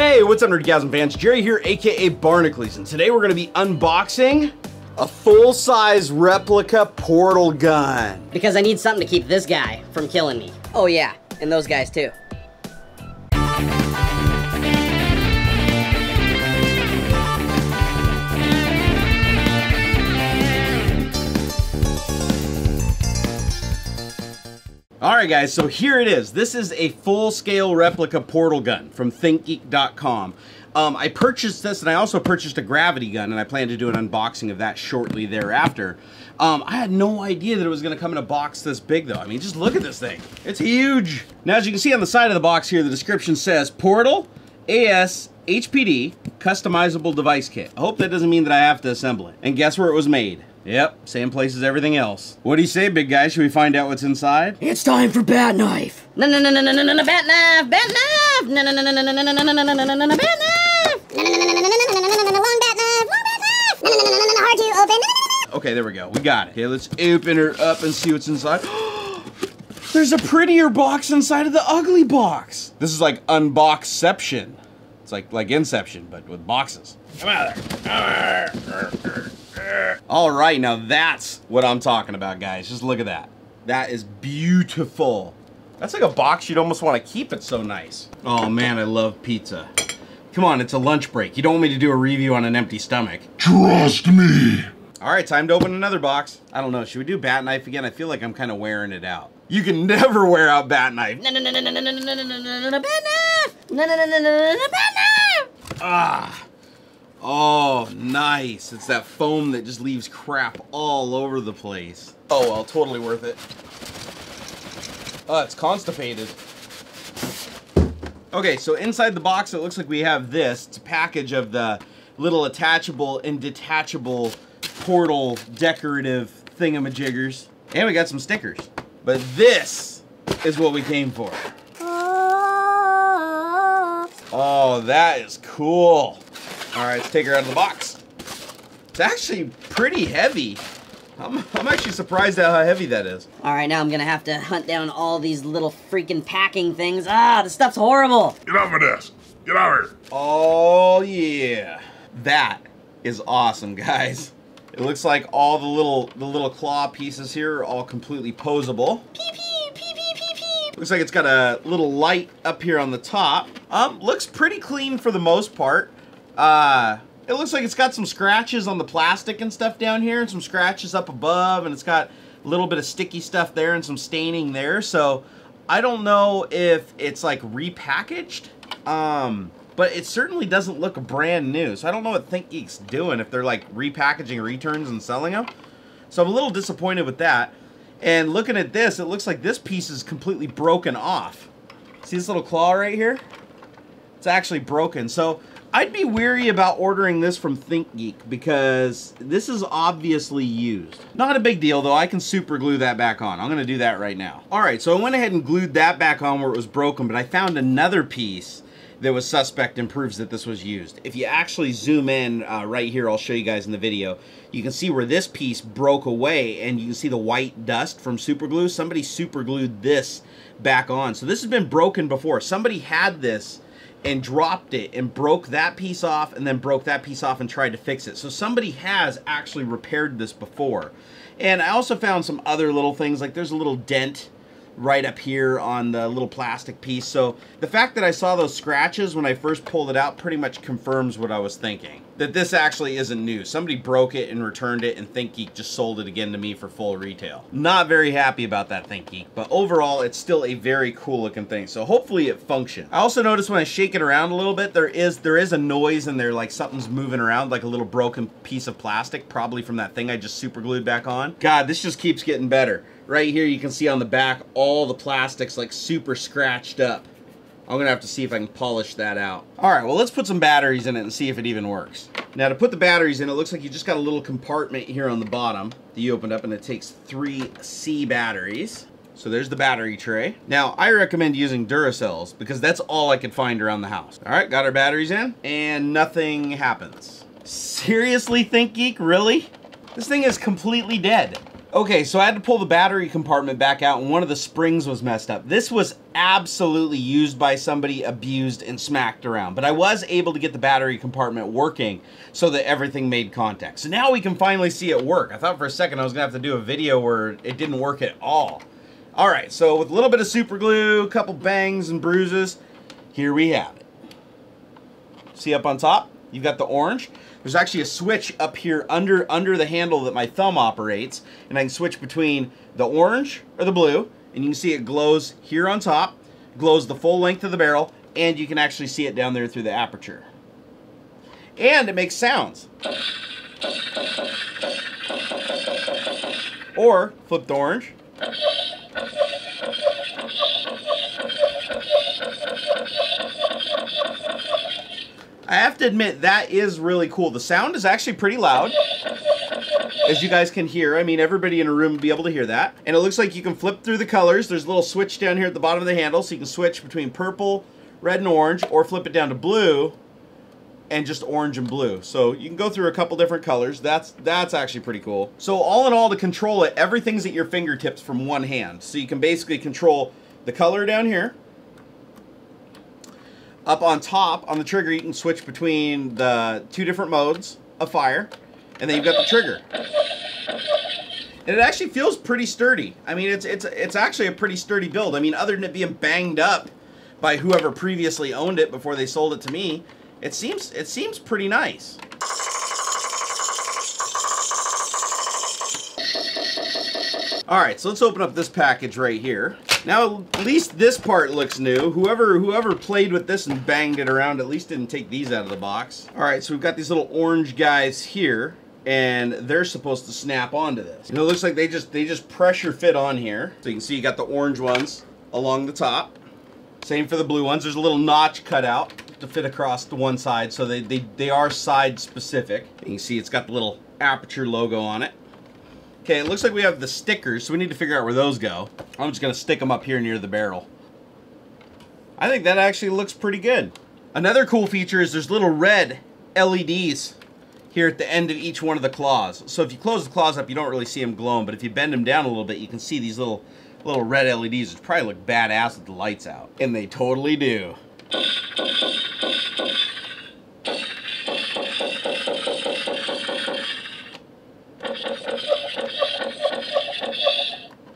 Hey, what's up, Nerdgasm fans? Jerry here, aka Barnacules, and today we're going to be unboxing a full-size replica portal gun. Because I need something to keep this guy from killing me. Oh yeah, and those guys too. Alright guys, so here it is. This is a full-scale replica portal gun from ThinkGeek.com. I purchased this, and I also purchased a gravity gun, and I plan to do an unboxing of that shortly thereafter. I had no idea that it was going to come in a box this big, though. I mean, just look at this thing. It's huge. Now, as you can see on the side of the box here, the description says, Portal AS HPD Customizable Device Kit. I hope that doesn't mean that I have to assemble it. And guess where it was made? Yep, same place as everything else. What do you say, big guy? Should we find out what's inside? It's time for bat knife. No, bat knife, bat knife. No, bat knife. Long bat knife. Hard to open. Okay, there we go. We got it. Okay, let's open her up and see what's inside. There's a prettier box inside of the ugly box. This is like Unboxception. It's like Inception, but with boxes. Come out of there. All right, now that's what I'm talking about, guys. Just look at that. That is beautiful. That's like a box you'd almost want to keep. It so nice. Oh man, I love pizza. Come on, it's a lunch break. You don't want me to do a review on an empty stomach. Trust me. All right, time to open another box. I don't know, should we do bat knife again? I feel like I'm kind of wearing it out. You can never wear out bat knife. Bat knife. Bat knife. Ah. Oh, nice. It's that foam that just leaves crap all over the place. Oh, well, totally worth it. Oh, it's constipated. Okay, so inside the box, it looks like we have this. It's a package of the little attachable and detachable portal decorative thingamajiggers. And we got some stickers. But this is what we came for. Oh, that is cool. All right, let's take her out of the box. It's actually pretty heavy. I'm actually surprised at how heavy that is. All right, now I'm gonna have to hunt down all these little freaking packing things. Ah, this stuff's horrible. Get off my desk. Get out of here. Oh yeah, that is awesome, guys. It looks like all the little claw pieces here are all completely posable. Pee pee pee pee pee pee. Looks like it's got a little light up here on the top. Looks pretty clean for the most part. It looks like it's got some scratches on the plastic and stuff down here, and some scratches up above, and it's got a little bit of sticky stuff there and some staining there. So I don't know if it's like repackaged, but it certainly doesn't look brand new. So I don't know what ThinkGeek's doing, if they're like repackaging returns and selling them. So I'm a little disappointed with that. And looking at this, it looks like this piece is completely broken off. See this little claw right here? It's actually broken. So I'd be weary about ordering this from ThinkGeek because this is obviously used. Not a big deal though, I can super glue that back on. I'm gonna do that right now. All right, so I went ahead and glued that back on where it was broken, but I found another piece that was suspect and proves that this was used. If you actually zoom in right here, I'll show you guys in the video, you can see where this piece broke away and you can see the white dust from super glue. Somebody super glued this back on. So this has been broken before. Somebody had this and dropped it and broke that piece off and then broke that piece off and tried to fix it. So somebody has actually repaired this before. And I also found some other little things, like there's a little dent right up here on the little plastic piece. So the fact that I saw those scratches when I first pulled it out pretty much confirms what I was thinking. That this actually isn't new. Somebody broke it and returned it, and ThinkGeek just sold it again to me for full retail. Not very happy about that, ThinkGeek, but overall it's still a very cool looking thing. So hopefully it functions. I also noticed when I shake it around a little bit, there is a noise in there, like something's moving around, like a little broken piece of plastic, probably from that thing I just super glued back on. God, this just keeps getting better. Right here you can see on the back all the plastic's like super scratched up. I'm gonna have to see if I can polish that out. All right, well, let's put some batteries in it and see if it even works. Now to put the batteries in, it looks like you just got a little compartment here on the bottom that you opened up, and it takes 3 C batteries. So there's the battery tray. Now I recommend using Duracells because that's all I could find around the house. All right, got our batteries in and nothing happens. Seriously, ThinkGeek, really? This thing is completely dead. Okay, so I had to pull the battery compartment back out and one of the springs was messed up. This was absolutely used by somebody, abused, and smacked around. But I was able to get the battery compartment working so that everything made contact. So now we can finally see it work. I thought for a second I was going to have to do a video where it didn't work at all. Alright, so with a little bit of super glue, a couple bangs and bruises, here we have it. See up on top? You've got the orange. There's actually a switch up here under the handle that my thumb operates, and I can switch between the orange or the blue, and you can see it glows here on top, glows the full length of the barrel, and you can actually see it down there through the aperture. And it makes sounds. Or flip the orange. I have to admit, that is really cool. The sound is actually pretty loud, as you guys can hear. I mean, everybody in a room would be able to hear that. And it looks like you can flip through the colors. There's a little switch down here at the bottom of the handle, so you can switch between purple, red, and orange, or flip it down to blue, and just orange and blue. So you can go through a couple different colors. That's actually pretty cool. So all in all, to control it, everything's at your fingertips from one hand. So you can basically control the color down here. Up on top, on the trigger, you can switch between the two different modes of fire, and then you've got the trigger. And it actually feels pretty sturdy. I mean, it's actually a pretty sturdy build. I mean, other than it being banged up by whoever previously owned it before they sold it to me, it seems pretty nice. All right, so let's open up this package right here. Now, at least this part looks new. Whoever played with this and banged it around at least didn't take these out of the box. All right, so we've got these little orange guys here, and they're supposed to snap onto this. You know, it looks like they just pressure fit on here. So you can see you got the orange ones along the top. Same for the blue ones. There's a little notch cut out to fit across to one side, so they are side specific. You can see it's got the little aperture logo on it. Okay, it looks like we have the stickers, so we need to figure out where those go. I'm just going to stick them up here near the barrel. I think that actually looks pretty good. Another cool feature is there's little red LEDs here at the end of each one of the claws. So if you close the claws up, you don't really see them glowing, but if you bend them down a little bit, you can see these little red LEDs, which probably look badass with the lights out. And they totally do.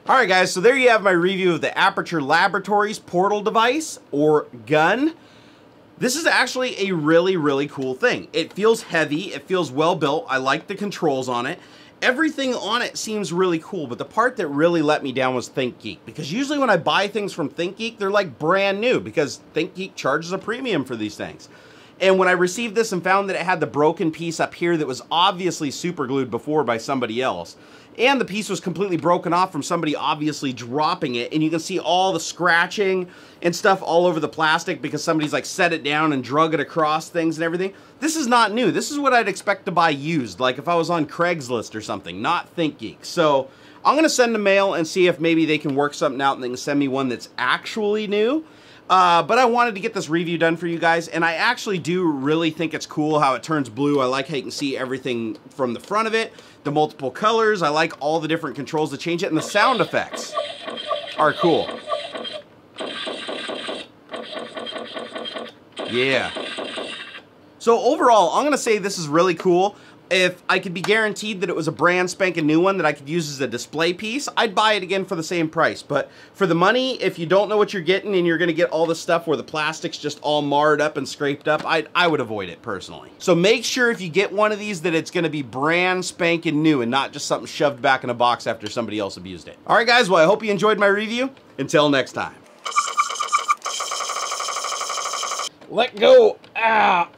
Alright guys, so there you have my review of the Aperture Laboratories portal device, or gun. This is actually a really, really cool thing. It feels heavy, it feels well built, I like the controls on it. Everything on it seems really cool, but the part that really let me down was ThinkGeek. Because usually when I buy things from ThinkGeek, they're like brand new, because ThinkGeek charges a premium for these things. And when I received this and found that it had the broken piece up here that was obviously super glued before by somebody else, and the piece was completely broken off from somebody obviously dropping it, and you can see all the scratching and stuff all over the plastic because somebody's like set it down and drug it across things and everything. This is not new. This is what I'd expect to buy used, like if I was on Craigslist or something, not ThinkGeek. So I'm going to send a mail and see if maybe they can work something out and they can send me one that's actually new. But I wanted to get this review done for you guys, and I actually do really think it's cool how it turns blue. I like how you can see everything from the front of it, the multiple colors. I like all the different controls to change it, and the sound effects are cool. Yeah. So overall, I'm going to say this is really cool. If I could be guaranteed that it was a brand spanking new one that I could use as a display piece, I'd buy it again for the same price. But for the money, if you don't know what you're getting and you're going to get all the stuff where the plastic's just all marred up and scraped up, I would avoid it personally. So make sure if you get one of these that it's going to be brand spanking new and not just something shoved back in a box after somebody else abused it. All right, guys, well, I hope you enjoyed my review. Until next time. Let go. Ah.